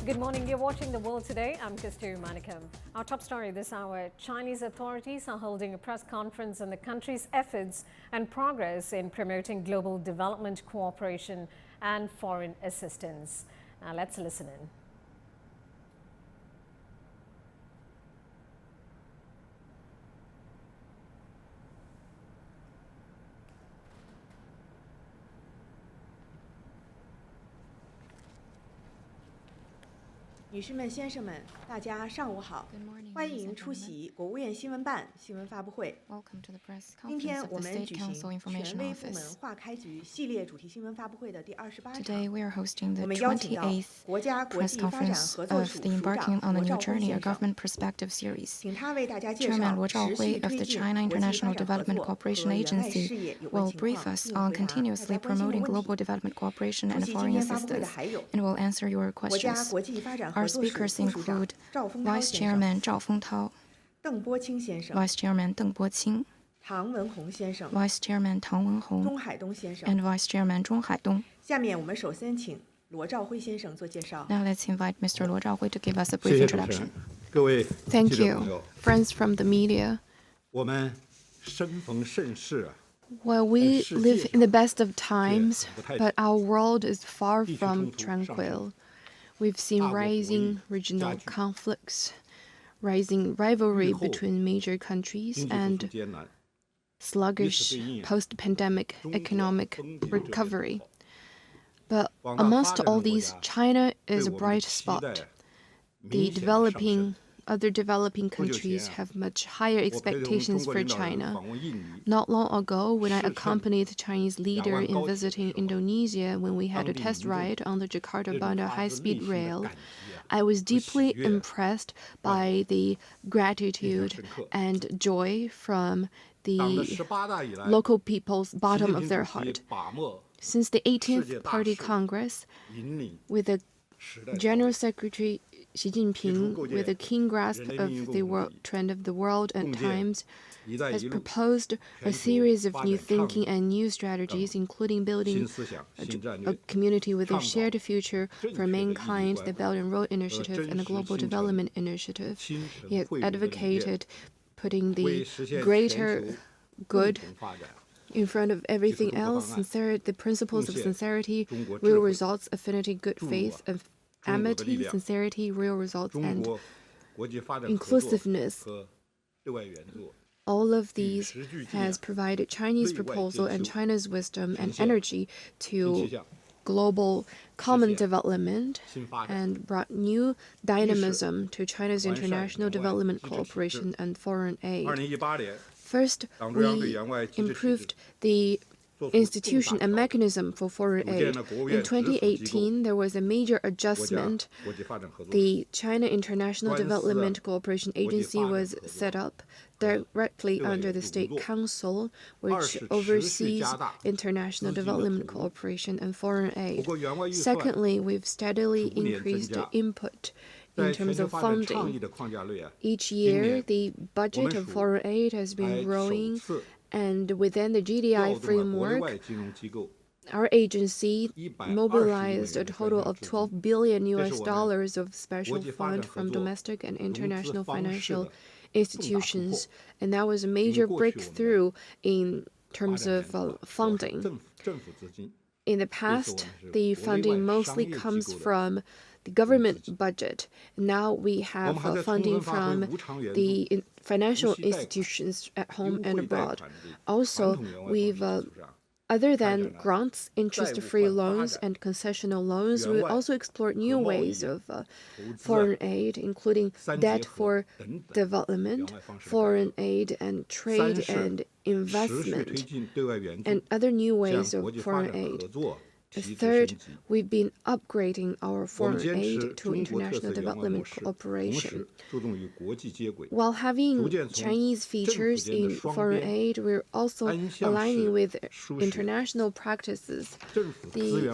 Good morning. You're watching The World Today. I'm Kasturi Manikam. Our top story this hour: Chinese authorities are holding a press conference on the country's efforts and progress in promoting global development cooperation and foreign assistance. Now let's listen in.女士们、先生们，大家上午好！欢迎出席国务院新闻办新闻发布会。今天我们举行权威部门化开局系列主题新闻发布会的第28场。我们邀请到国家国际发展合作署署长罗兆辉先生，请他为大家介绍持续推进国际发展合作和援外事业有关情况，并回答大家关心的问题。国家国际发展合作 Our speakers include Vice Chairman Zhao Fengtao, Vice Chairman Deng Boqing, Vice Chairman Tang Wenhong, and Vice Chairman Zhong Haidong. 下面我们首先请罗兆辉先生做介绍。 Now let's invite Mr. Luo Zhaohui to give us a brief introduction. Thank you, friends from the media. 我们生逢盛世啊。 Well, we live in the best of times, but our world is far from tranquil. We've seen rising regional conflicts, rising rivalry between major countries, and sluggish post-pandemic economic recovery. But amongst all these, China is a bright spot. Other developing countries have much higher expectations for China. Not long ago, when I accompanied the Chinese leader in visiting Indonesia when we had a test ride on the Jakarta-Bandar high-speed rail, I was deeply impressed by the gratitude and joy from the local people's bottom of their heart. Since the 18th Party Congress, with the General Secretary Xi Jinping, with a keen grasp of the trend of the world and times, has proposed a series of new thinking and new strategies, including building a community with a shared future for mankind, the Belt and Road Initiative, and the Global Development Initiative. He has advocated putting the greater good in front of everything else, the principles of sincerity, real results, affinity, good faith, of amity, sincerity, real results, and inclusiveness. All of these has provided Chinese proposal and China's wisdom and energy to global common development and brought new dynamism to China's international development cooperation and foreign aid. First, we improved the institution and mechanism for foreign aid. In 2018, there was a major adjustment. The China International Development Cooperation Agency was set up directly under the State Council, which oversees international development cooperation and foreign aid. Secondly, we've steadily increased input in terms of funding. Each year, the budget of foreign aid has been growing, and within the GDI framework, our agency mobilized a total of $12 billion of special fund from domestic and international financial institutions, and that was a major breakthrough in terms of funding. In the past, the funding mostly comes from the government budget. Now we have funding from the financial institutions at home and abroad. Also, we've other than grants, interest-free loans, and concessional loans, we also explored new ways of foreign aid, including debt for development, foreign aid and trade and investment, and other new ways of foreign aid. Third, we've been upgrading our foreign aid to international development cooperation. While having Chinese features in foreign aid, we're also aligning with international practices. The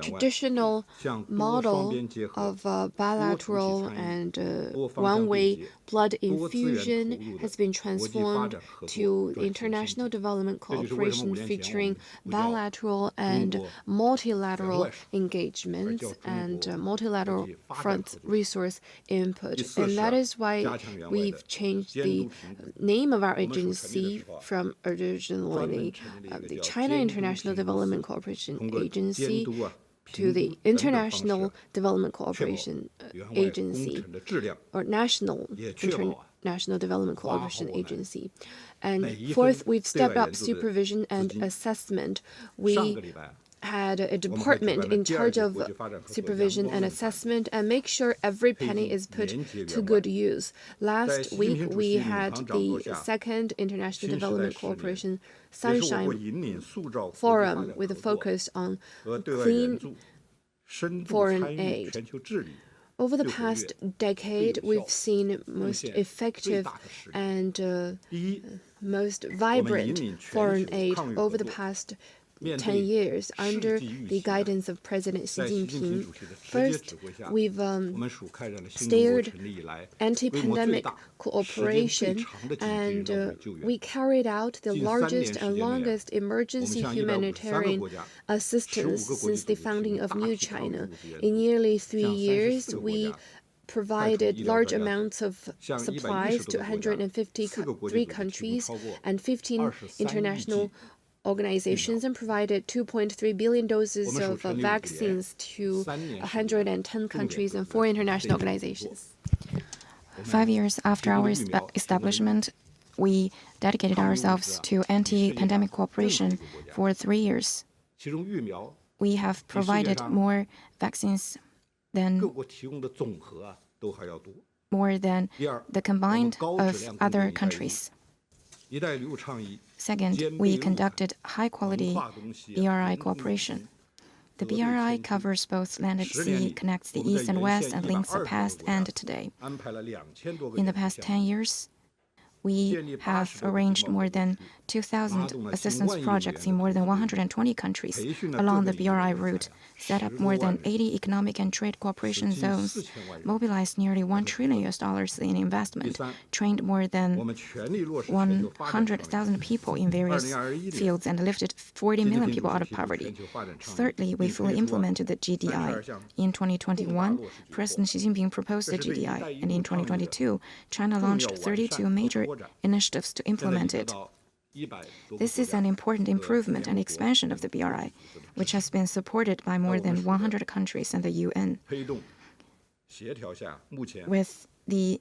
traditional model of bilateral and one-way blood infusion has been transformed to international development cooperation featuring bilateral and and multilateral engagement and multilateral front resource input. And that is why we've changed the name of our agency from originally the China International Development Cooperation Agency to the International Development Cooperation Agency, or National International Development Cooperation Agency. And fourth, we've stepped up supervision and assessment. We had a department in charge of supervision and assessment and make sure every penny is put to good use. Last week, we had the second International Development Cooperation Sunshine Forum with a focus on clean foreign aid. Over the past decade, we've seen most effective and most vibrant foreign aid over the past 10 years under the guidance of President Xi Jinping. First, we've steered anti-pandemic cooperation, and we carried out the largest and longest emergency humanitarian assistance since the founding of New China. In nearly 3 years, we provided large amounts of supplies to 153 countries and 15 international organizations and provided 2.3 billion doses of vaccines to 110 countries and 4 international organizations. 5 years after our establishment, we dedicated ourselves to anti-pandemic cooperation for 3 years. We have provided more vaccines than the combined of other countries. Second, we conducted high-quality BRI cooperation. The BRI covers both land and sea, connects the East and West, and links the past and today. In the past 10 years, we have arranged more than 2,000 assistance projects in more than 120 countries along the BRI route, set up more than 80 economic and trade cooperation zones, mobilized nearly $1 trillion in investment, trained more than 100,000 people in various fields, and lifted 40 million people out of poverty. Thirdly, we fully implemented the GDI. In 2021, President Xi Jinping proposed the GDI, and in 2022, China launched 32 major initiatives to implement it. This is an important improvement and expansion of the BRI, which has been supported by more than 100 countries and the UN. With the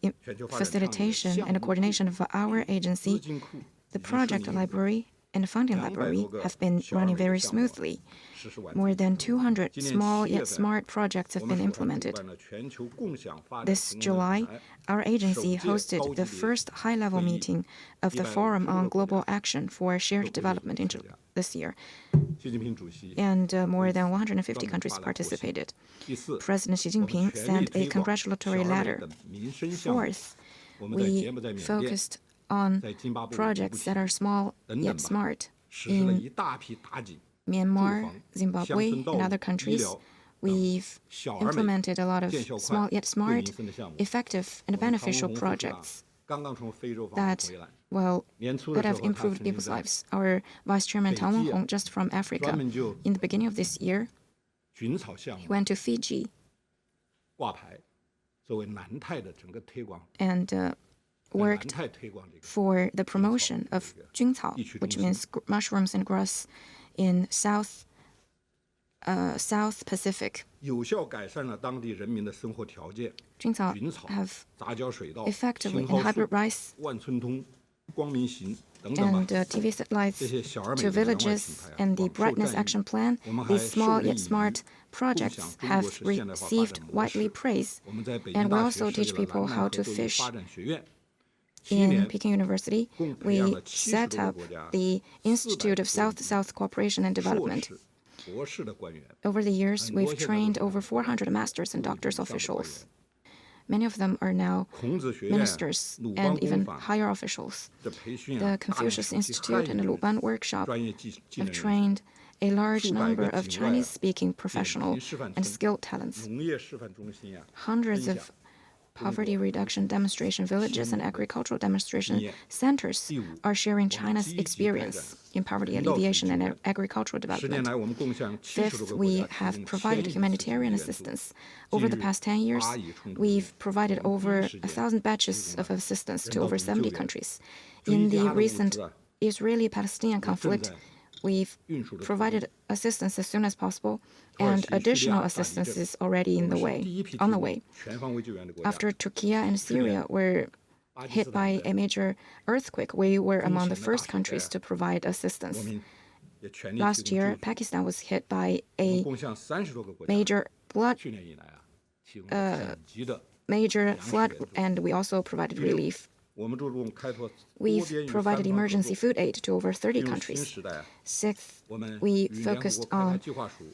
facilitation and coordination of our agency, the project library and funding library have been running very smoothly. More than 200 small yet smart projects have been implemented. This July, our agency hosted the first high-level meeting of the Forum on Global Action for Shared Development this year, and more than 150 countries participated. President Xi Jinping sent a congratulatory letter. Fourth, we focused on projects that are small yet smart. In Myanmar, Zimbabwe, and other countries, we've implemented a lot of small yet smart, effective, and beneficial projects that have improved people's lives. Our Vice Chairman Tang Wenhong, just from Africa, in the beginning of this year, he went to Fiji and worked for the promotion of Juncao, which means mushrooms and grass in South Pacific. Juncao have effectively and hybrid rice and TV satellites to villages and the Brightness Action Plan. These small yet smart projects have received widely praise, and we also teach people how to fish. In Peking University, we set up the Institute of South-South Cooperation and Development. Over the years, we've trained over 400 masters and doctors officials. Many of them are now ministers and even higher officials. The Confucius Institute and the Luban Workshop have trained a large number of Chinese-speaking professional and skilled talents. Hundreds of poverty reduction demonstration villages and agricultural demonstration centers are sharing China's experience in poverty alleviation and agricultural development. Fifth, we have provided humanitarian assistance. Over the past 10 years, we've provided over 1,000 batches of assistance to over 70 countries. In the recent Israeli-Palestinian conflict, we've provided assistance as soon as possible, and additional assistance is already on the way. After Turkey and Syria were hit by a major earthquake, we were among the first countries to provide assistance. Last year, Pakistan was hit by a major flood, and we also provided relief. We've provided emergency food aid to over 30 countries. Sixth, we focused on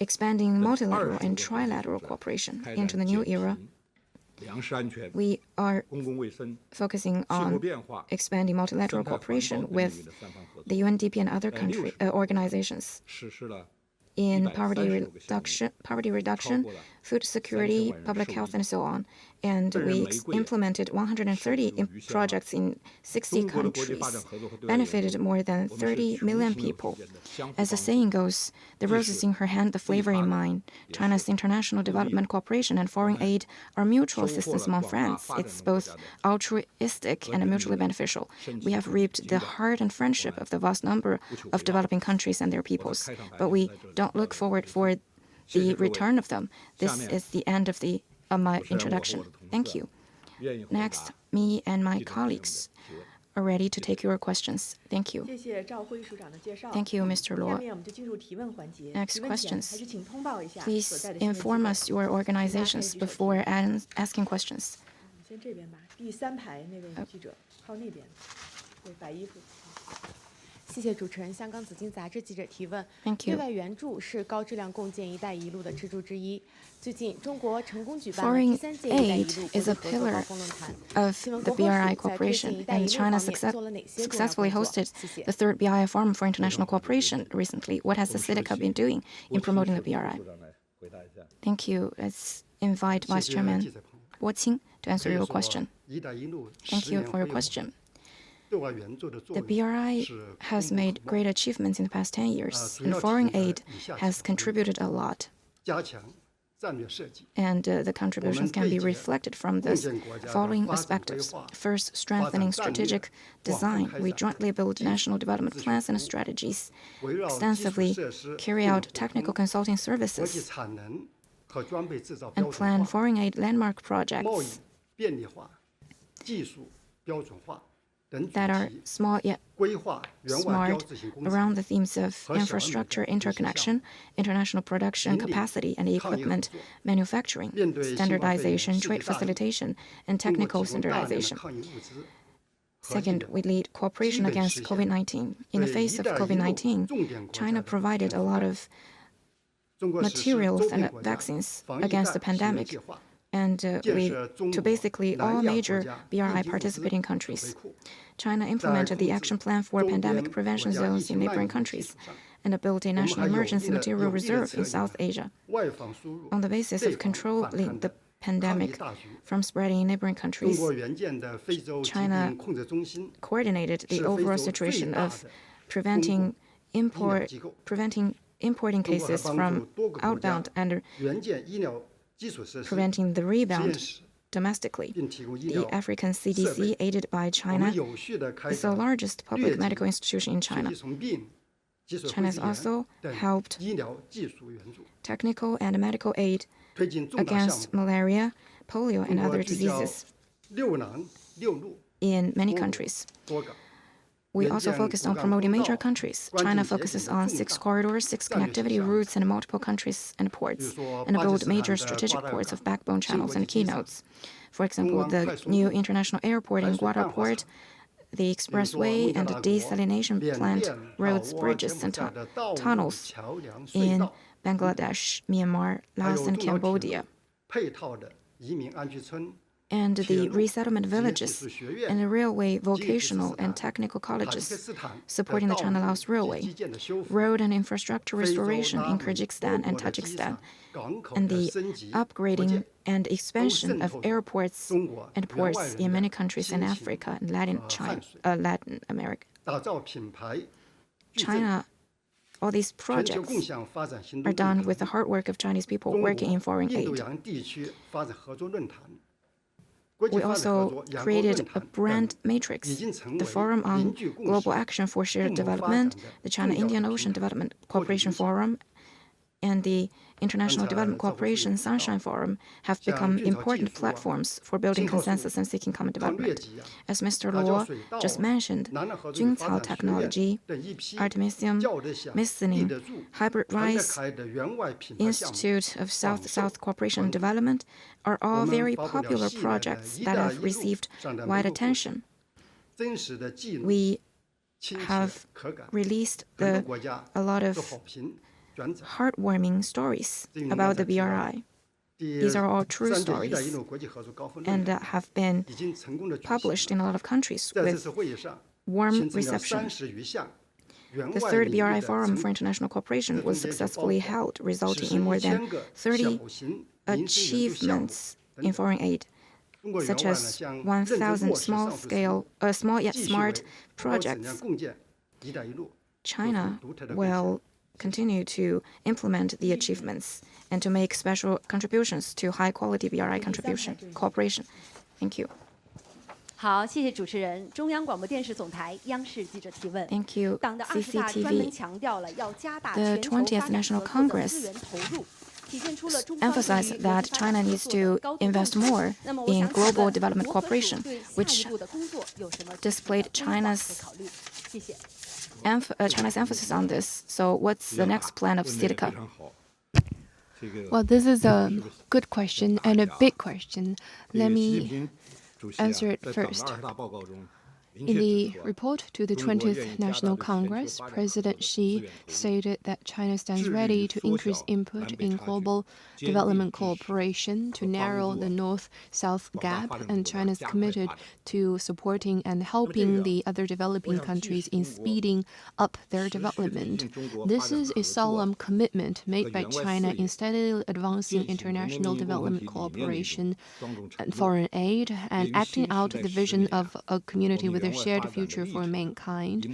expanding multilateral and trilateral cooperation into the new era. We are focusing on expanding multilateral cooperation with the UNDP and other organizations in poverty reduction, food security, public health, and so on. And we implemented 130 projects in 60 countries, benefited more than 30 million people. As the saying goes, the rose is in her hand, the flavor in mine. China's international development cooperation and foreign aid are mutual assistance among friends. It's both altruistic and mutually beneficial. We have reaped the heart and friendship of the vast number of developing countries and their peoples, but we don't look forward for the return of them. This is the end of my introduction. Thank you. Next, me and my colleagues are ready to take your questions. Thank you. Thank you, Mr. Luo. Next questions. Please inform us your organizations before asking questions. Thank you. Foreign aid is a pillar of the BRI cooperation, and China successfully hosted the third BRI Forum for International Cooperation recently. What has the CITIC been doing in promoting the BRI? Thank you. Let's invite Vice Chairman Guo Qing to answer your question. Thank you for your question. The BRI has made great achievements in the past 10 years, and foreign aid has contributed a lot. And the contributions can be reflected from the following aspects. First, strengthening strategic design. We jointly build national development plans and strategies, extensively carry out technical consulting services, and plan foreign aid landmark projects that are small yet smart around the themes of infrastructure interconnection, international production capacity and equipment manufacturing, standardization, trade facilitation, and technical standardization. Second, we lead cooperation against COVID-19. In the face of COVID-19, China provided a lot of materials and vaccines against the pandemic, and to basically all major BRI participating countries. China implemented the action plan for pandemic prevention zones in neighboring countries and built a national emergency material reserve in South Asia. On the basis of controlling the pandemic from spreading in neighboring countries, China coordinated the overall situation of preventing importing cases from outbound and preventing the rebound domestically. The African CDC, aided by China, is the largest public medical institution in China. China has also helped technical and medical aid against malaria, polio, and other diseases in many countries. We also focused on promoting major countries. China focuses on 6 corridors, 6 connectivity routes in multiple countries and ports, and build major strategic ports of backbone channels and keynotes. For example, the new international airport in Gwadar Port, the expressway and desalination plant, roads, bridges, and tunnels in Bangladesh, Myanmar, Laos, and Cambodia, and the resettlement villages and the railway vocational and technical colleges supporting the China-Laos Railway, road and infrastructure restoration in Kyrgyzstan and Tajikistan, and the upgrading and expansion of airports and ports in many countries in Africa and Latin America. China, all these projects are done with the hard work of Chinese people working in foreign aid. We also created a brand matrix, the Forum on Global Action for Shared Development, the China-Indian Ocean Development Cooperation Forum, and the International Development Cooperation Sunshine Forum have become important platforms for building consensus and seeking common development. As Mr. Luo just mentioned, Juncao Technology, Artemisium, Methionine, Hybrid Rice, Institute of South-South Cooperation and Development are all very popular projects that have received wide attention. We have released a lot of heartwarming stories about the BRI. These are all true stories and have been published in a lot of countries with warm reception. The third BRI Forum for International Cooperation was successfully held, resulting in more than 30 achievements in foreign aid, such as 1,000 small yet smart projects. China will continue to implement the achievements and to make special contributions to high-quality BRI cooperation. Thank you. 好，谢谢主持人。中央广播电视总台央视记者提问。 Thank you, 党的20大专门强调了要加大全球发展合作的资源投入，体现出了中方对于 emphasized that China needs to invest more in global development cooperation, which displayed China's emphasis on this. So what's the next plan of CITICA? Well, this is a good question and a big question. Let me answer it first. In the report to the 20th National Congress, President Xi stated that China stands ready to increase input in global development cooperation to narrow the North-South gap, and China is committed to supporting and helping the other developing countries in speeding up their development. This is a solemn commitment made by China in steadily advancing international development cooperation and foreign aid and acting out the vision of a community with a shared future for mankind.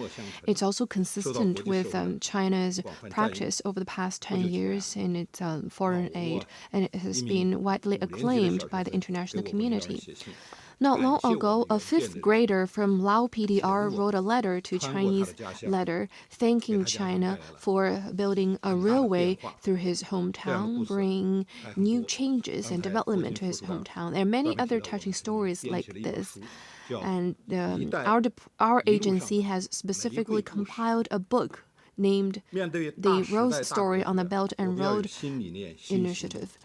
It's also consistent with China's practice over the past 10 years in its foreign aid, and it has been widely acclaimed by the international community. Not long ago, a fifth grader from Lao PDR wrote a letter to Chinese leader thanking China for building a railway through his hometown, bringing new changes and development to his hometown. There are many other touching stories like this. And our agency has specifically compiled a book named The Road Story on the Belt and Road Initiative.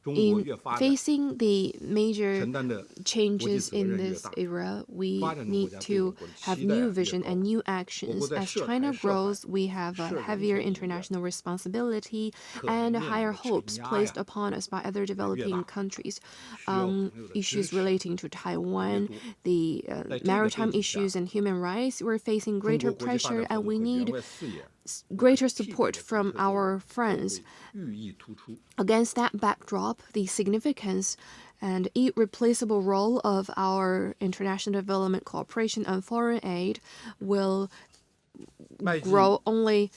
In facing the major changes in this era, we need to have new vision and new actions. As China grows, we have a heavier international responsibility and higher hopes placed upon us by other developing countries. Issues relating to Taiwan, the maritime issues and human rights, we're facing greater pressure, and we need greater support from our friends. Against that backdrop, the significance and irreplaceable role of our international development cooperation and foreign aid will grow only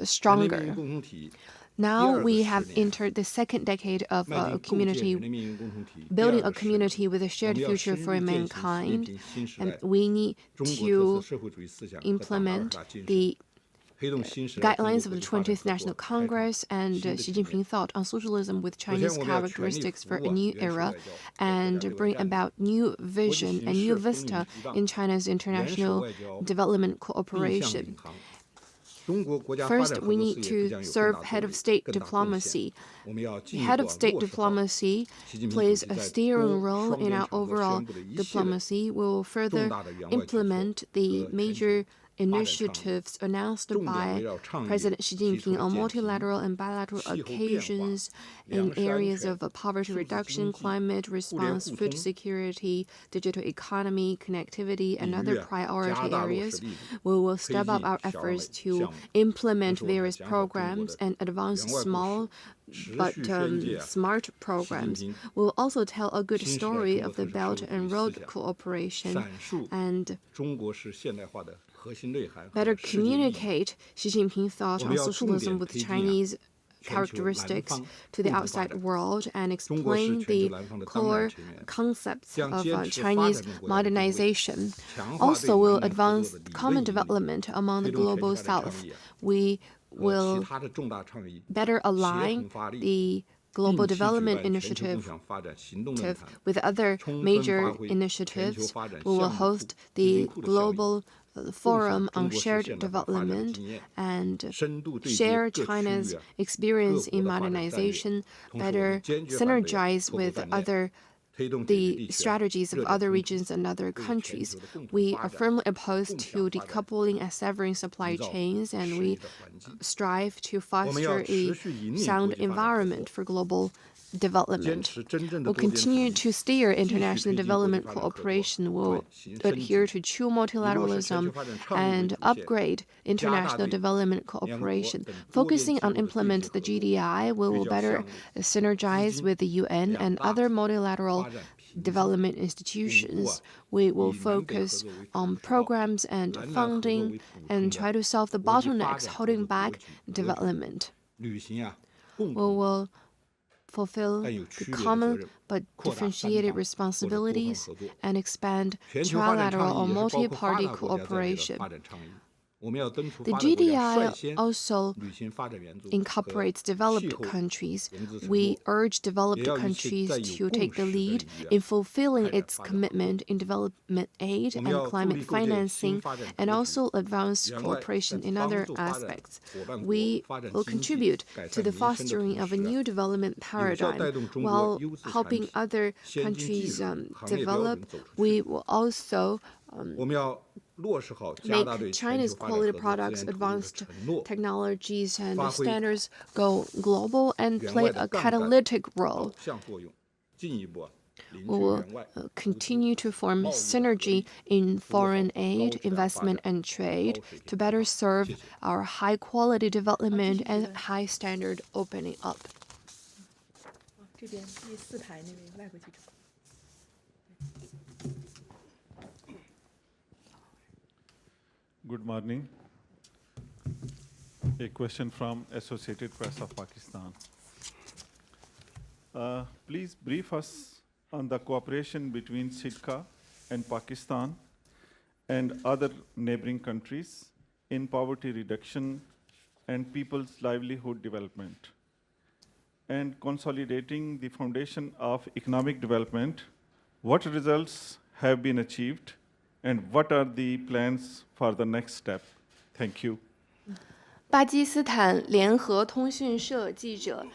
stronger. Now we have entered the second decade of building a community with a shared future for mankind, and we need to implement the guidelines of the 20th National Congress and Xi Jinping thought on socialism with Chinese characteristics for a new era, and bring about new vision and new vista in China's international development cooperation. First, we need to serve head of state diplomacy. Head of state diplomacy plays a steering role in our overall diplomacy. We will further implement the major initiatives announced by President Xi Jinping on multilateral and bilateral occasions in areas of poverty reduction, climate response, food security, digital economy, connectivity, and other priority areas, we will step up our efforts to implement various programs and advance small but smart programs. We'll also tell a good story of the Belt and Road Cooperation and better communicate Xi Jinping's thought on socialism with Chinese characteristics to the outside world and explain the core concepts of Chinese modernization. Also, we'll advance common development among the global south. We will better align the Global Development Initiative with other major initiatives. We will host the Global Forum on Shared Development and share China's experience in modernization, better synergize with the strategies of other regions and other countries. We are firmly opposed to decoupling and severing supply chains, and we strive to foster a sound environment for global development. We'll continue to steer international development cooperation. We'll adhere to true multilateralism and upgrade international development cooperation. Focusing on implement the GDI, we will better synergize with the UN and other multilateral development institutions. We will focus on programs and funding and try to solve the bottlenecks holding back development. We will fulfill the common but differentiated responsibilities and expand trilateral or multi-party cooperation. The GDI also incorporates developed countries. We urge developed countries to take the lead in fulfilling its commitment in development aid and climate financing, and also advance cooperation in other aspects. We will contribute to the fostering of a new development paradigm. While helping other countries develop, we will also make China's quality products, advanced technologies, and standards go global and play a catalytic role. We will continue to form synergy in foreign aid, investment, and trade to better serve our high-quality development and high-standard opening up. Good morning. A question from Associated Press of Pakistan. Please brief us on the cooperation between SIDCA and Pakistan and other neighboring countries in poverty reduction and people's livelihood development, and consolidating the foundation of economic development. What results have been achieved, and what are the plans for the next step? Thank you. 巴基斯坦联合通讯社记者，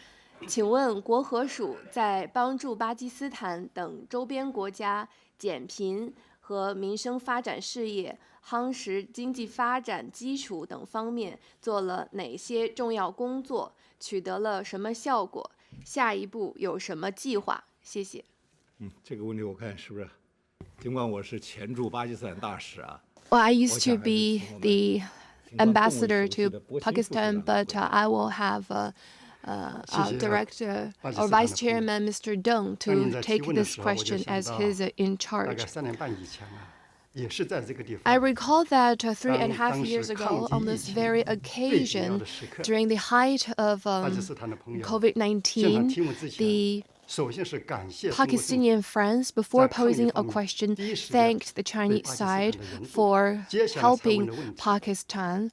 请问国合署在帮助巴基斯坦等周边国家减贫和民生发展事业、夯实经济发展基础等方面做了哪些重要工作？取得了什么效果？下一步有什么计划？谢谢。这个问题我看是不是？尽管我是前驻巴基斯坦大使啊。Well, I used to be the ambassador to Pakistan, but I will have our director or vice chairman, Mr. Deng, to take this question as his in charge. I recall that 3.5 years ago, on this very occasion, during the height of COVID-19, the Pakistani friends, before posing a question, thanked the Chinese side for helping Pakistan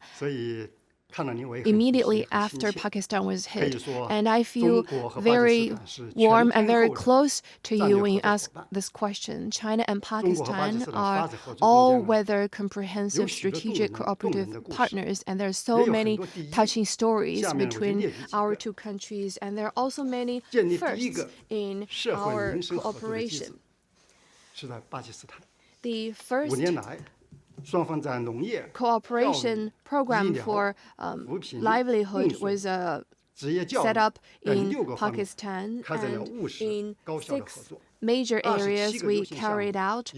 immediately after Pakistan was hit. And I feel very warm and very close to you when you ask this question. China and Pakistan are all-weather comprehensive strategic cooperative partners, and there are so many touching stories between our two countries, and there are also many firsts in our cooperation. The first cooperation program for livelihood was set up in Pakistan, and in 6 major areas we carried out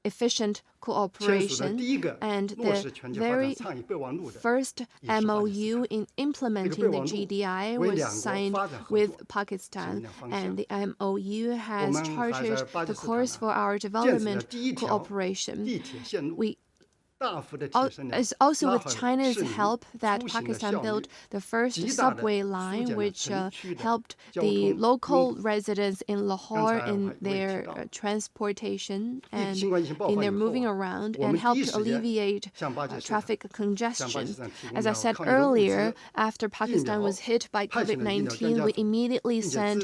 efficient cooperation, and the very first MOU in implementing the GDI was signed with Pakistan, and the MOU has charted the course for our development cooperation. It's also with China's help that Pakistan built the first subway line, which helped the local residents in Lahore in their transportation and in their moving around, and helped alleviate traffic congestion. As I said earlier, after Pakistan was hit by COVID-19, we immediately sent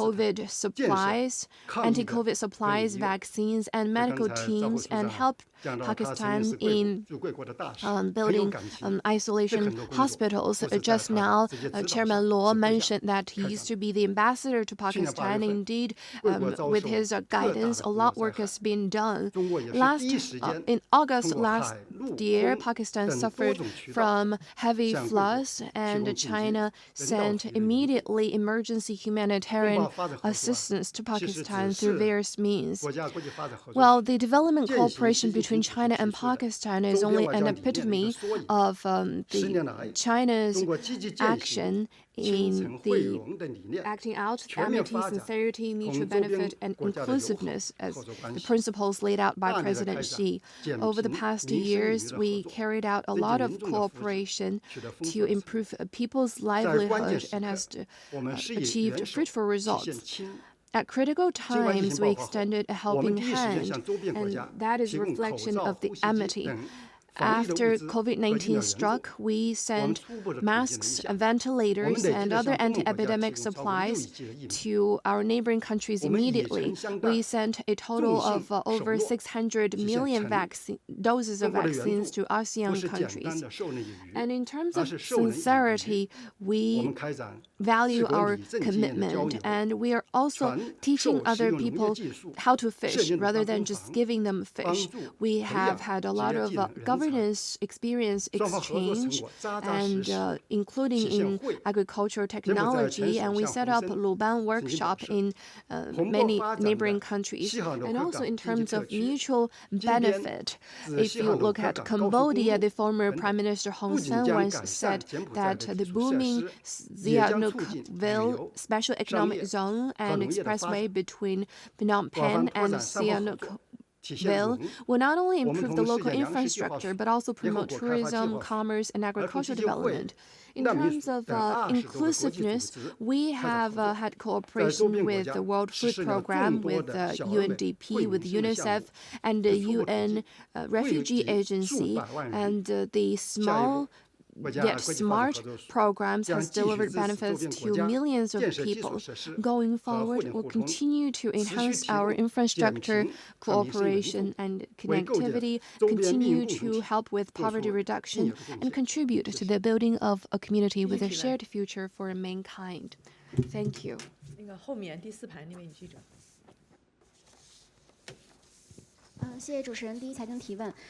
COVID supplies, anti-COVID supplies, vaccines, and medical teams, and helped Pakistan in building isolation hospitals. Just now, Chairman Luo mentioned that he used to be the ambassador to Pakistan. Indeed, with his guidance, a lot of work has been done. In August last year, Pakistan suffered from heavy floods, and China sent immediately emergency humanitarian assistance to Pakistan through various means. Well, the development cooperation between China and Pakistan is only an epitome of China's action in the acting out amity, sincerity, mutual benefit, and inclusiveness as the principles laid out by President Xi. Over the past 2 years, we carried out a lot of cooperation to improve people's livelihood and has achieved fruitful results. At critical times, we extended a helping hand, and that is a reflection of the amity. After COVID-19 struck, we sent masks, ventilators, and other anti-epidemic supplies to our neighboring countries immediately. We sent a total of over 600 million doses of vaccines to ASEAN countries. And in terms of sincerity, we value our commitment, and we are also teaching other people how to fish rather than just giving them fish. We have had a lot of governance experience exchange, and including in agricultural technology, and we set up Luban workshop in many neighboring countries. And also in terms of mutual benefit, if you look at Cambodia, the former Prime Minister Hun Sen once said that the booming Sihanoukville Special Economic Zone and expressway between Phnom Penh and Sihanoukville will not only improve the local infrastructure, but also promote tourism, commerce, and agricultural development. In terms of inclusiveness, we have had cooperation with the World Food Program, with UNDP, with UNICEF, and the UN Refugee Agency, and the small yet smart programs has delivered benefits to millions of people. Going forward, we'll continue to enhance our infrastructure, cooperation, and connectivity, continue to help with poverty reduction, and contribute to the building of a community with a shared future for mankind. Thank you.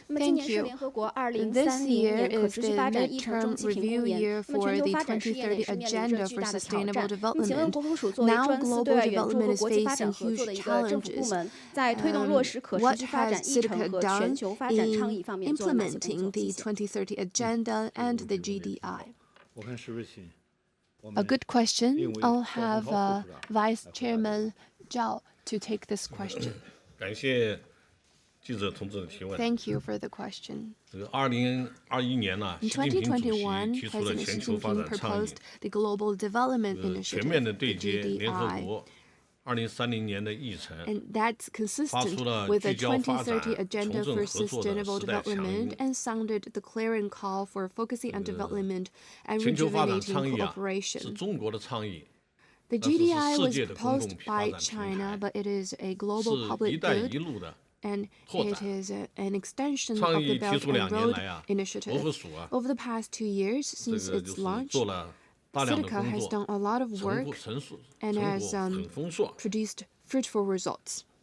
Thank you. This year is the midterm review year for the 2030 Agenda for Sustainable Development. Now global development is facing huge challenges. What has CITICA done in implementing the 2030 Agenda and the GDI? A good question. I'll have Vice Chairman Zhao to take this question. Thank you for the question. In 2021, President Xi Jinping proposed the Global Development Initiative, the GDI, and that's consistent with the 2030 Agenda for Sustainable Development and sounded the clarion call for focusing on development and rejuvenating cooperation. The GDI was proposed by China, but it is a global public good, and it is an extension of the Belt and Road Initiative. Over the past 2 years since its launch, CITICA has done a lot of work and has produced fruitful results.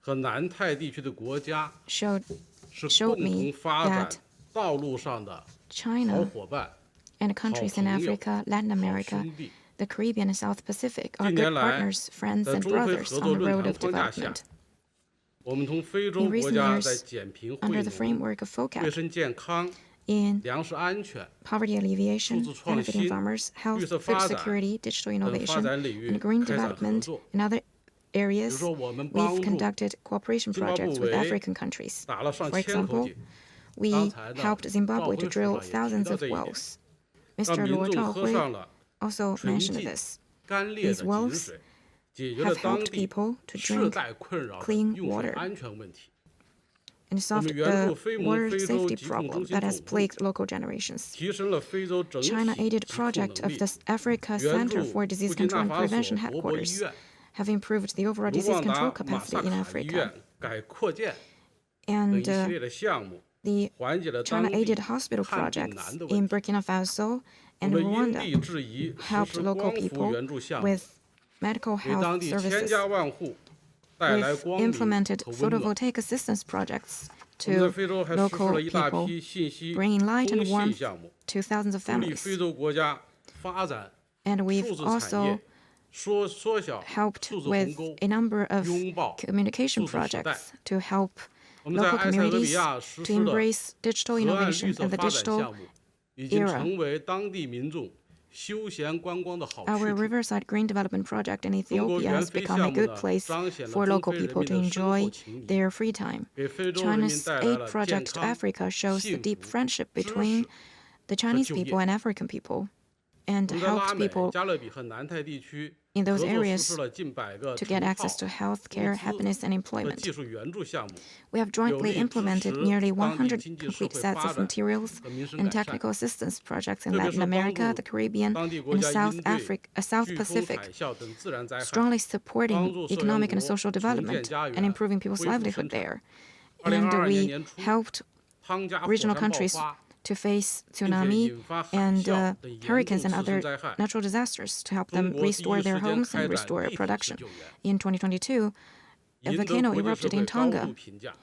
和南太地区的国家 showed 是共 me 同发展 that 道路上的好 China 伙伴、 and countries in 好朋友、 Africa, Latin 好 America, 兄弟。 the Caribbean and South Pacific are 近 good 年来， partners, friends, 在 and 中非 brothers 合 on 作 the 论 road 坛 of 框架下， development. 我们同非洲 In 国 recent 家在 years, 减贫惠 under the 农、 framework of 卫 FOCAC 生健康、in 粮食安全、 poverty alleviation, 数字创 benefiting 新、 farmers, 绿 health, 色 food 发展 security, digital 等发 innovation, 展领域 and green 开展合 development 作。 in other 比如 areas. 说，我们 We've 帮助 conducted cooperation 津巴布 projects with 韦 African countries. 打了上 For 千口 example, 井。 we 刚才呢， helped 赵 Zimbabwe 辉 to 市 drill 长也提 thousands 到 of 这一点， wells. 让 Mr. 民 Luo 众喝 Zhaohui 上了 also 纯 mentioned 净 this. 干烈的 These 井 wells 水，解决了 have 当 helped 地 people to 世 drink 代困扰的 clean 用水 water 安全问题。 and 我 solved 们援 the 助非盟 water 非洲 safety 疾控 problem 中心 that has 总部， plagued local generations. 提升了非洲整体 China 疾 aided 控能 project of 力， the Africa 援 Center 助 for Disease 布基 Control 纳 and 法 Prevention 索伯伯医 headquarters 院、 have improved the overall 卢 disease 旺 control 达马 capacity 萨 in 卡医 Africa. 院改扩建等一 And 系列的项目， the 缓解了当 China 地 aided hospital 看病 projects 难的 in 问题。 Burkina Faso 我 and 们因 Rwanda 地制宜实 helped 施 local 光伏 people 援助项目， with medical 为当 health 地千 services. 家万户带来 We've 光明 implemented 和温暖。 photovoltaic assistance projects 我们在 to 非洲还实施 local 了一大 people, 批信息 bringing light 通 and 信 warmth 项目， to thousands of 助力非 families. 洲国家发展 And 数 we've 字产 also 业，缩小 helped 数字鸿 with 沟， a number of 拥抱 communication 数字时代。 projects to help 我们在 local 埃塞俄比 communities 亚实 to 施的 embrace digital 河岸绿 innovation 色 and the 发展 digital 项目，已经 era. 成为当地民众休闲观光的好 Our 去处。 riverside green development project in 中国 Ethiopia 援 has 非 become a 项目 good 呢， place 彰显了 for 中 local 非人 people 民 to 的深厚 enjoy 情谊， their free time. 给非洲人民 China's 带来 aid 了健 project to 康、 Africa shows the 幸 deep 福、 friendship 知 between 识。 the Chinese 就业。 people and African people, and 我们在拉 helped 美、 people 加勒比和南太地区 in 合 those 作实 areas 施了近100个 to 成 get 套 access to health care, 物资 happiness, and 和 employment. 技术援助项目， We have jointly 有力支 implemented 持 nearly 当地 100经济社 complete 会 sets 发 of 展 materials 和民生 and 改善， technical assistance projects in 特别 Latin 是帮 America, 助 the Caribbean, 当地国 and 家 South 应对 South 飓风、 Pacific, 海啸等自然灾害， strongly 帮 supporting 助社 economic 员 and 国 social 重建 development 家 and 园， improving people's 恢复 livelihood 生产。 there. And 2022年 we 年初， helped 汤加火 regional 山爆 countries 发， to face 并且 tsunami 引发海 and 啸等严 hurricanes 重 and 自然 other 灾害。 natural disasters to help 中 them 国第一 restore 时 their 间 homes 开 and 展 restore 立体式 production. 救援， In 2022, a 赢得 volcano 国际社 erupted 会 in 高度 Tonga. 评价。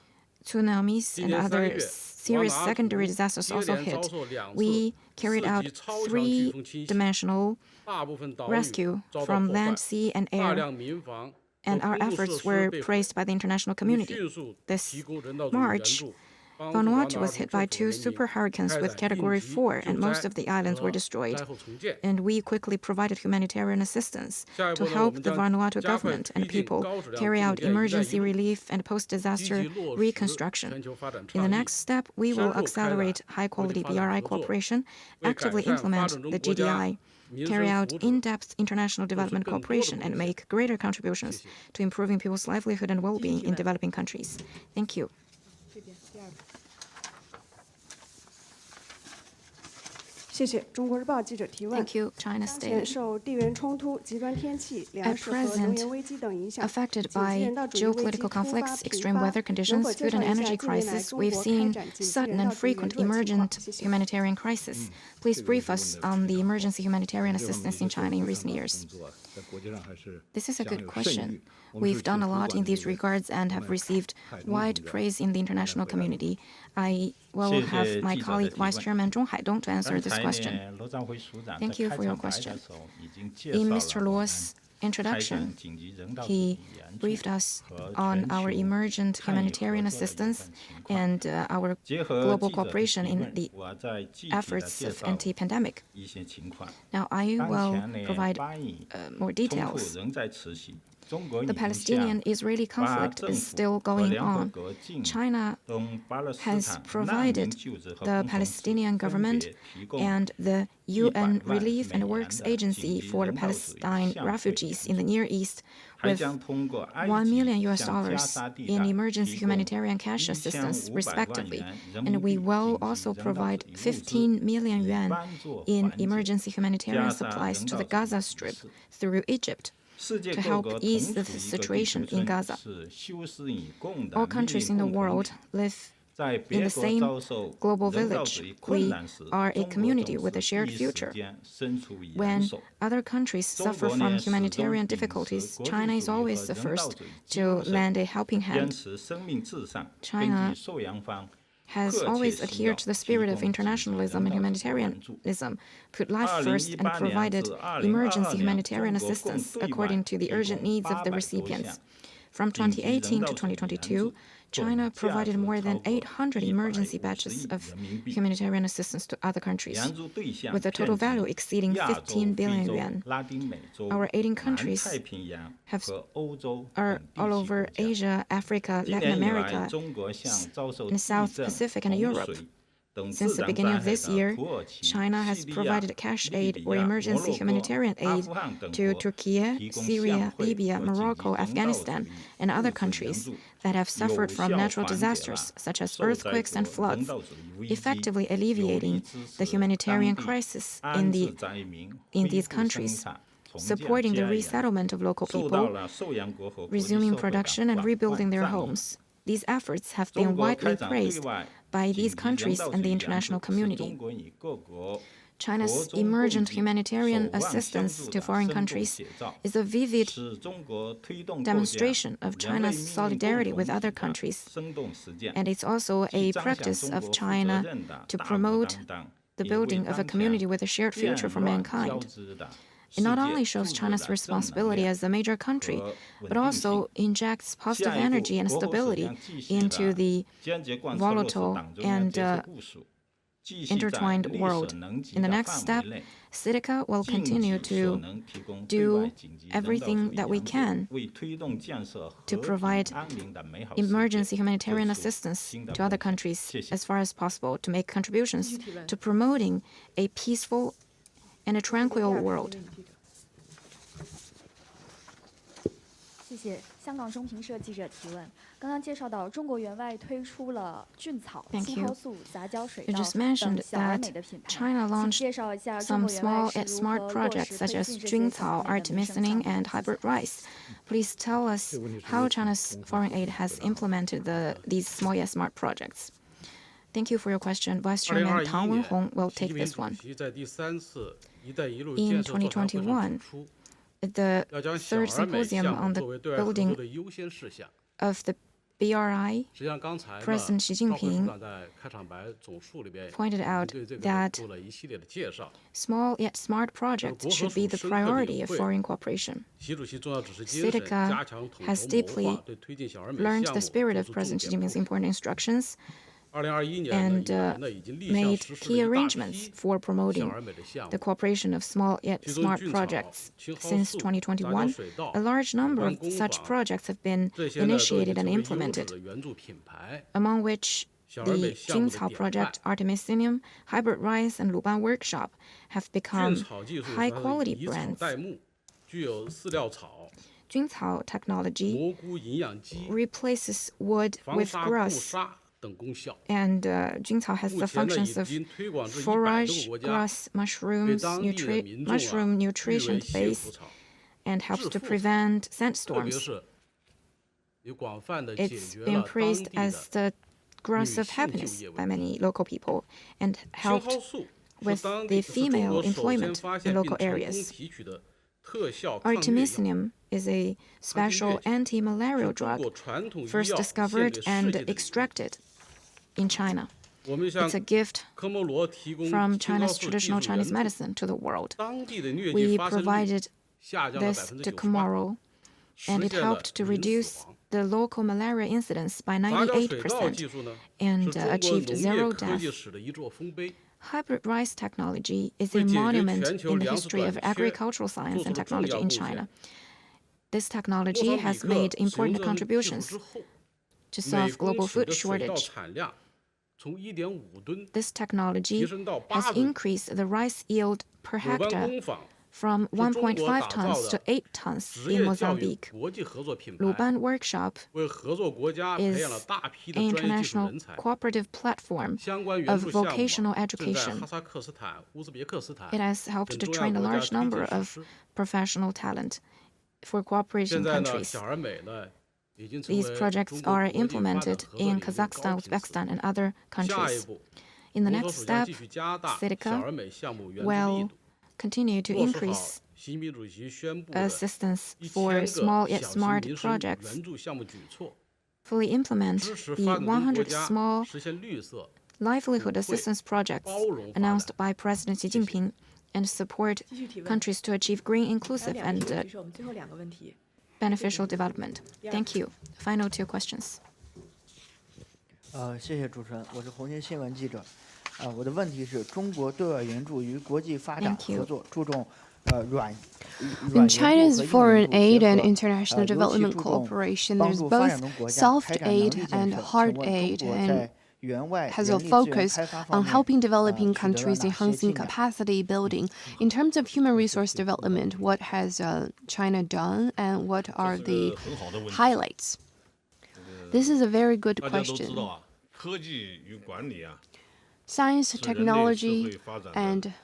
Tsunamis 今 and 年3 other 月， serious 瓦努阿 secondary 图 disasters 接 also 连遭 hit. 受2次 We carried 4 out 级超强飓风侵袭， three-dimensional 大部分岛屿 rescue 遭到 from 破坏， land, sea, and 大 air, 量民房和 and our 公共设 efforts 施 were 被毁。 praised by the international 我们 community. 迅速 This 提供人道主义援 March, 助，帮助瓦努 Vanuatu 阿 was 图 hit 政 by 府 two 人民 super hurricanes 开 with 展 Category 应急 4, 救 and most 灾 of the islands were 和 destroyed. 灾后重建。 And we quickly provided humanitarian assistance 下一 to 步呢，我 help 们 the 将 Vanuatu 加快 government 推 and 进 people 高质量 carry 共 out 建“一带一 emergency 路” relief and 积 post-disaster 极落实 reconstruction. 全球发展 In the 倡议， next step, we 深 will 入开展 accelerate 国际 high-quality 发展 BRI 合作， cooperation, 为改 actively 善发 implement 展中 the 国家 GDI, 民 carry 生 out 福祉 in-depth international 做出 development 更多的 cooperation, 贡 and 献。 make greater contributions 谢谢。 to improving people's livelihood and well-being in developing countries. Thank you. 这边第二个。谢谢中国日报记者提问。 Thank you, China 当前 State. 受地缘冲突、极端天气、粮 At 食和能 present, 源危机等影响， affected 紧急 by 人道主义危机 geopolitical 突发 conflicts, 频 extreme 发。 weather 能 conditions, 否介 food 绍 and 一下 energy 近年来 crisis, 中 we've 国开 seen 展紧急 sudden 人道 and 主义援 frequent 助的情况？ emergent 谢谢。 humanitarian crisis. Please brief us on the emergency humanitarian assistance in China in recent years. This is a good question. We've done a lot in these regards and have received wide praise in the international community. I will have my colleague Vice Chairman Zhong Haidong to answer this question. Thank you for your question. In Mr. Luo's introduction, he briefed us on our emergent humanitarian assistance and our global cooperation in the efforts of anti-pandemic. Now, I will provide more details. The Palestinian-Israeli conflict is still going on. China has provided the Palestinian government and the UN Relief and Works Agency for Palestine refugees in the Near East with $1 million in emergency humanitarian cash assistance, respectively. And we will also provide 15 million yuan in emergency humanitarian supplies to the Gaza Strip through Egypt to help ease the situation in Gaza. All countries in the world live in the same global village. We are a community with a shared future. When other countries suffer from humanitarian difficulties, China is always the first to lend a helping hand. China has always adhered to the spirit of internationalism and humanitarianism, put life first, and provided emergency humanitarian assistance according to the urgent needs of the recipients. From 2018 to 2022, China provided more than 800 emergency batches of humanitarian assistance to other countries, with a total value exceeding 15 billion yuan. Our 18 countries are all over Asia, Africa, Latin America, and South Pacific and Europe. Since the beginning of this year, China has provided cash aid or emergency humanitarian aid to Turkey, Syria, Libya, Morocco, Afghanistan, and other countries that have suffered from natural disasters such as earthquakes and floods, effectively alleviating the humanitarian crisis in these countries, supporting the resettlement of local people, resuming production and rebuilding their homes. These efforts have been widely praised by these countries and the international community. China's emergent humanitarian assistance to foreign countries is a vivid demonstration of China's solidarity with other countries, and it's also a practice of China to promote the building of a community with a shared future for mankind. It not only shows China's responsibility as a major country, but also injects positive energy and stability into the volatile and intertwined world. In the next step, CITICA will continue to do everything that we can to provide emergency humanitarian assistance to other countries as far as possible, to make contributions to promoting a peaceful and a tranquil world. 谢谢香港中评社记者提问。刚刚介绍到，中国援外推出了菌草、青蒿素、杂交水稻等小而美的品牌。China launched some small yet smart projects such as Juncao, artemisinin, and hybrid rice. Please tell us how China's foreign aid has implemented these small yet smart projects. Thank you for your question. Vice Chairman Tang Wenhong will take this one. In 2021, the third symposium on the building of the BRI, President Xi Jinping pointed out that small yet smart projects should be the priority of foreign cooperation. CITICA has deeply learned the spirit of President Xi Jinping's important instructions and made key arrangements for promoting the cooperation of small yet smart projects. Since 2021, a large number of such projects have been initiated and implemented, among which the Juncao project, artemisinin, hybrid rice, and Luban workshop have become high-quality brands. Juncao technology replaces wood with grass, and Juncao has the functions of forage, grass, mushroom nutrition base, and helps to prevent sandstorms. It's been praised as the grass of happiness by many local people and helped with the female employment in local areas. Artemisinin is a special anti-malarial drug first discovered and extracted in China. It's a gift from China's traditional Chinese medicine to the world. We provided this to Komoro, and it helped to reduce the local malaria incidence by 98% and achieved zero death. Hybrid rice technology is a monument in the history of agricultural science and technology in China. This technology has made important contributions to solve global food shortage. This technology has increased the rice yield per hectare from 1.5 tons to 8 tons in Mozambique. Luban Workshop is an international cooperative platform of vocational education. It has helped to train a large number of professional talent for cooperation countries. These projects are implemented in Kazakhstan, Uzbekistan, and other countries. In the next step, CITICA will continue to increase assistance for small yet smart projects, fully implement the 100 small livelihood assistance projects announced by President Xi Jinping, and support countries to achieve green, inclusive, and beneficial development. Thank you. Final two questions. 谢谢主持人，我是红星新闻记者。我的问题是中国对外援助与国际发展合作注重In China's foreign aid and international development cooperation, there's both soft aid and hard aid, and has a focus on helping developing countries enhancing capacity building. In terms of human resource development, what has China done and what are the highlights? This is a very good question. Science, technology, and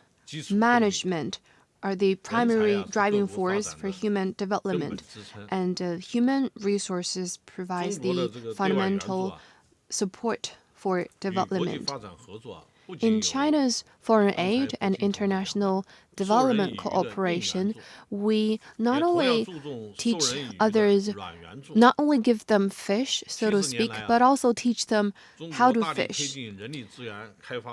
management are the primary driving force for human development, and human resources provides the fundamental support for development. In China's foreign aid and international development cooperation, we not only teach others, not only give them fish, so to speak, but also teach them how to fish.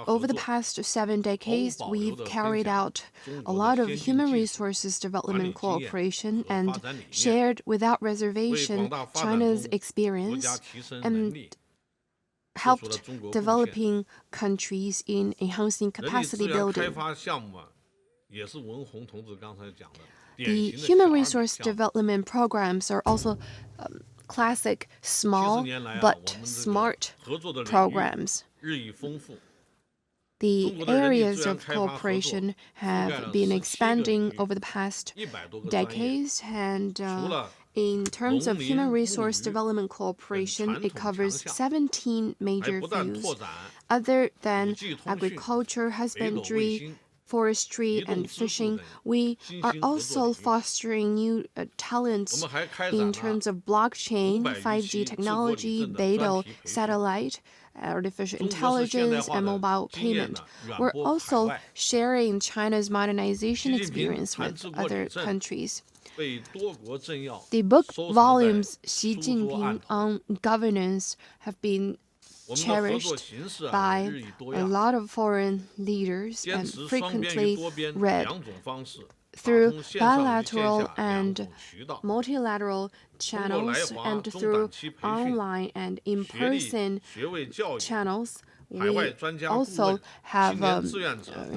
Over the past 7 decades, we've carried out a lot of human resources development cooperation and shared without reservation China's experience and helped developing countries in enhancing capacity building. The human resource development programs are also classic small but smart programs. The areas of cooperation have been expanding over the past decades, and in terms of human resource development cooperation, it covers 17 major fields. Other than agriculture, husbandry, forestry, and fishing, we are also fostering new talents in terms of blockchain, 5G technology, Beidou satellite, artificial intelligence, and mobile payment. We're also sharing China's modernization experience with other countries. The book volumes Xi Jinping on governance have been cherished by a lot of foreign leaders and frequently read. Through bilateral and multilateral channels and through online and in-person channels, we also have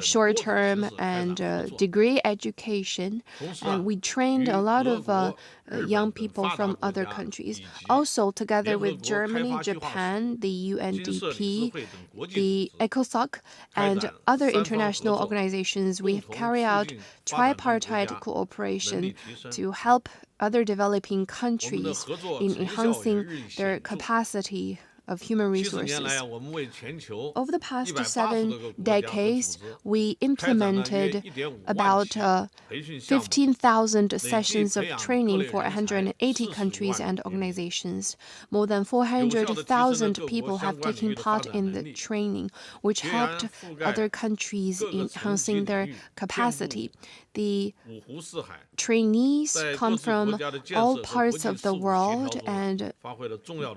short-term and degree education, and we trained a lot of young people from other countries. Also, together with Germany, Japan, the UNDP, the ECOSOC, and other international organizations, we have carried out tripartite cooperation to help other developing countries in enhancing their capacity of human resources. Over the past 7 decades, we implemented about 15,000 sessions of training for 180 countries and organizations. More than 400,000 people have taken part in the training, which helped other countries in enhancing their capacity. The trainees come from all parts of the world and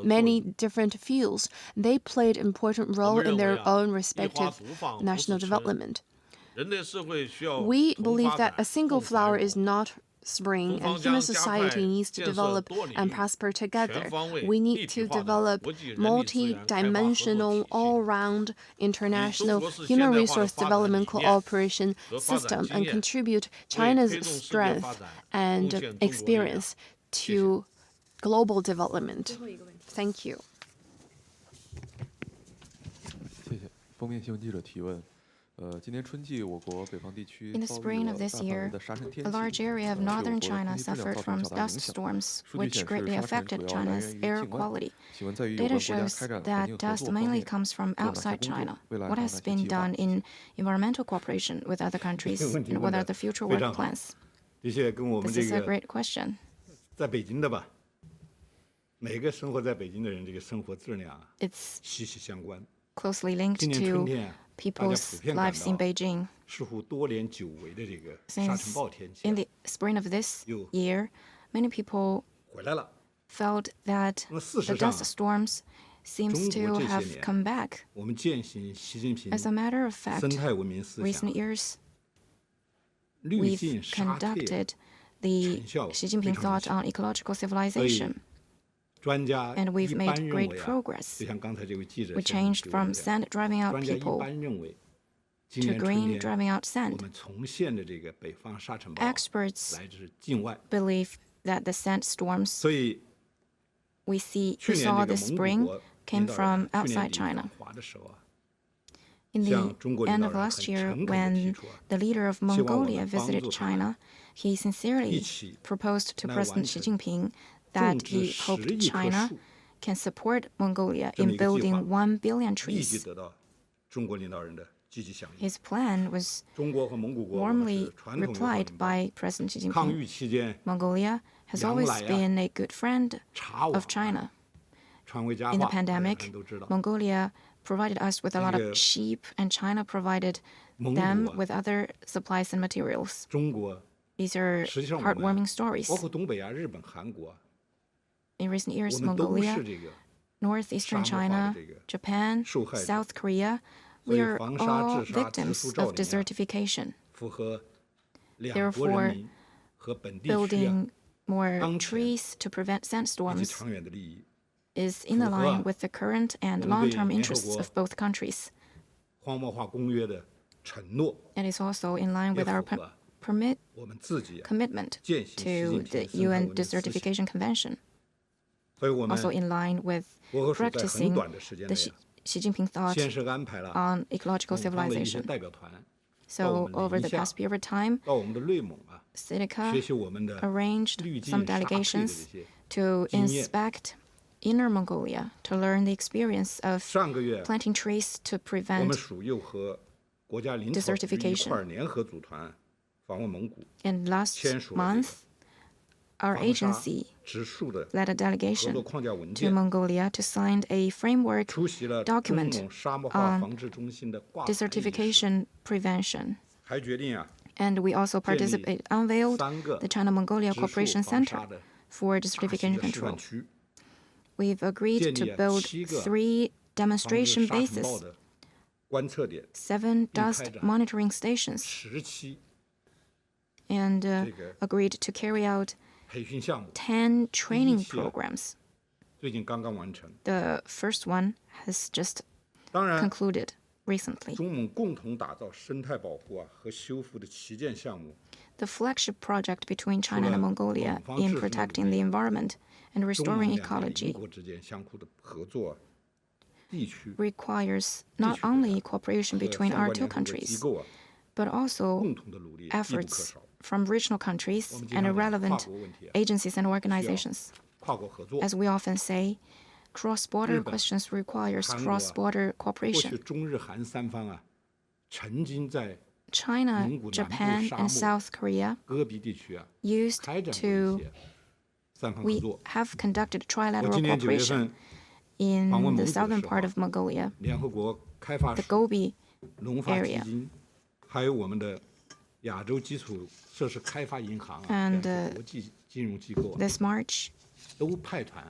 many different fields. They played an important role in their own respective national development. We believe that a single flower is not spring, and human society needs to develop and prosper together. We need to develop multi-dimensional, all-round international human resource development cooperation system and contribute China's strength and experience to global development. Thank you. 谢谢。封面新闻记者提问。今年春季，我国北方地区 In the spring of this year, a large area of northern China suffered from dust storms, which greatly affected China's air quality. Data shows that dust mainly comes from outside China. What has been done in environmental cooperation with other countries, and what are the future work plans? This is a great question. 在北京的吧，每个生活在北京的人，这个生活质量息息相关。 Closely linked to people's lives in Beijing. Since in the spring of this year, many people felt that the dust storms seems to have come back. As a matter of fact, recent years, we've conducted the Xi Jinping thought on ecological civilization. and we've made great progress. We changed from sand driving out people to green driving out sand. Experts believe that the sandstorms we saw this spring came from outside China. In the end of last year, when the leader of Mongolia visited China, he sincerely proposed to President Xi Jinping that he hoped China can support Mongolia in building 1 billion trees. His plan was warmly replied by President Xi Jinping. Mongolia has always been a good friend of China. In the pandemic, Mongolia provided us with a lot of sheep, and China provided them with other supplies and materials. These are heartwarming stories. In recent years, Mongolia, northeastern China, Japan, South Korea, we are all victims of desertification. Therefore, building more trees to prevent sandstorms is in line with the current and long-term interests of both countries. And is also in line with our commitment to the UN Desertification Convention. Also in line with practicing the Xi Jinping thought on ecological civilization. So over the past period of time, CITICA arranged some delegations to inspect Inner Mongolia to learn the experience of planting trees to prevent desertification. And last month, our agency led a delegation to Mongolia to sign a framework document on desertification prevention. And we also unveiled the China-Mongolia Cooperation Center for Desertification Control. We've agreed to build 3 demonstration bases, 7 dust monitoring stations, and agreed to carry out 10 training programs. The first one has just concluded recently. The flagship project between China and Mongolia in protecting the environment and restoring ecology requires not only cooperation between our 2 countries, but also efforts from regional countries and relevant agencies and organizations. As we often say, cross-border questions requires cross-border cooperation. China, Japan, and South Korea we have conducted trilateral cooperation in the southern part of Mongolia, the Gobi area. And this March,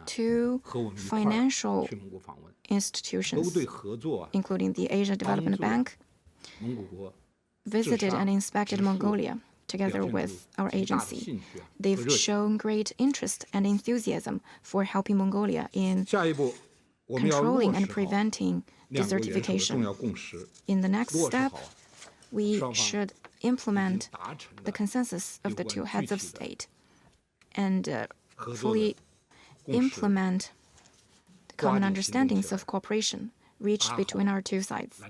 2 financial institutions, including the Asia Development Bank, visited and inspected Mongolia together with our agency. They've shown great interest and enthusiasm for helping Mongolia in controlling and preventing desertification. In the next step, we should implement the consensus of the 2 heads of state and fully implement the common understandings of cooperation reached between our 2 sides.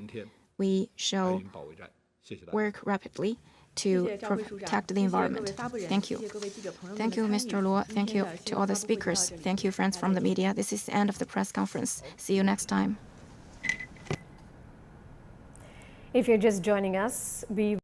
We shall work rapidly to protect the environment. Thank you. Thank you, Mr. Luo. Thank you to all the speakers. Thank you, friends from the media. This is the end of the press conference. See you next time. If you're just joining us, we